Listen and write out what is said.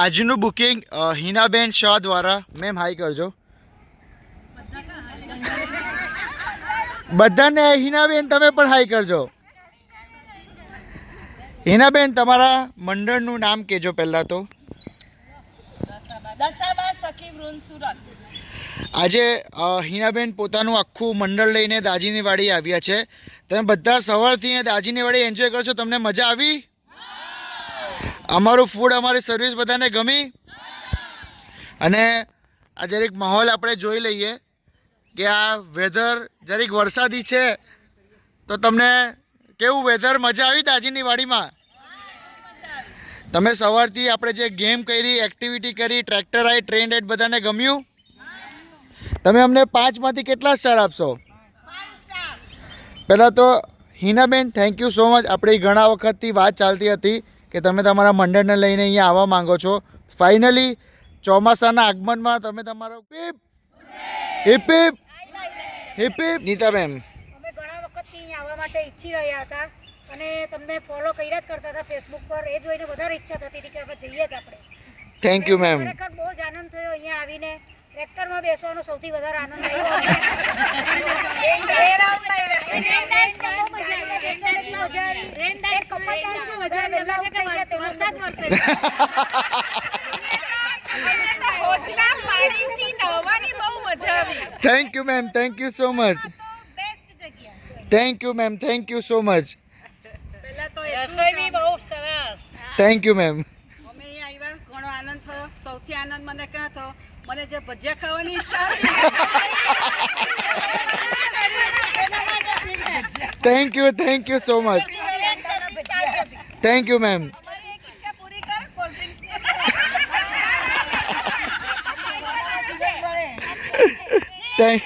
આજનું બુકિંગ હિનાબેન શાહ દ્વારા. Ma'am high કરજો બધાને. હિનાબેન તમે પણ હાઈ કરજો. હિનાબેન તમારા મંડળનું નામ કહેજો પહેલાં તો. આજે હિનાબેન પોતાનું આખું મંડળ લઈને દાજીની વાડી આવ્યા છે. તમે બધા સવારથી અહીંયા દાજીની વાડી એન્જોય કરો છો. તમને મજા આવી? અમારું ફૂડ, અમારી સર્વિસ બધાને ગમી? અને આ જરીક માહોલ આપણે જોઈ લઈએ કે આ વેધર જરીક વરસાદી છે, તો તમને કેવું વેધર? મજા આવી દાજીની વાડીમાં? તમે સવારથી આપણે જે ગેમ કરી, એક્ટિવિટી કરી, ટ્રેક્ટર રાઈડ, ટ્રેન રાઈડ, બધાને ગમ્યું? તમે અમને 5 માંથી કેટલા સ્ટાર આપશો? પહેલાં તો હિનાબેન થેન્ક યુ સો મચ. આપણી ઘણા વખતથી વાત ચાલતી હતી કે તમે તમારા મંડળને લઈને અહીંયા આવવા માંગો છો. ફાઇનલી ચોમાસાના આગમનમાં તમે તમારો heap heap heap heap. Nita ma'am, અમે ઘણા વખતથી અહીંયા આવવા માટે ઈચ્છી રહ્યા હતા અને તમને ફોલો કર્યા જ કરતા હતા ફેસબુક પર. એ જોઈને વધારે ઈચ્છા થતી હતી કે હવે જઈએ જ આપણે. Thank you ma'am. ખરેખર બહુ જ આનંદ થયો અહીંયા આવીને. ટ્રેક્ટરમાં બેસવાનો સૌથી વધારે આનંદ આવ્યો. Thank you ma'am, thank you so much. Thank you ma'am, thank you so much. Thank you ma'am. અમે અહીંયા આવ્યા, ઘણો આનંદ થયો. સૌથી આનંદ મને ક્યાં થયો? મને જે ભજીયા ખાવાની ઈચ્છા thank you so much. Thank you ma'am. Thank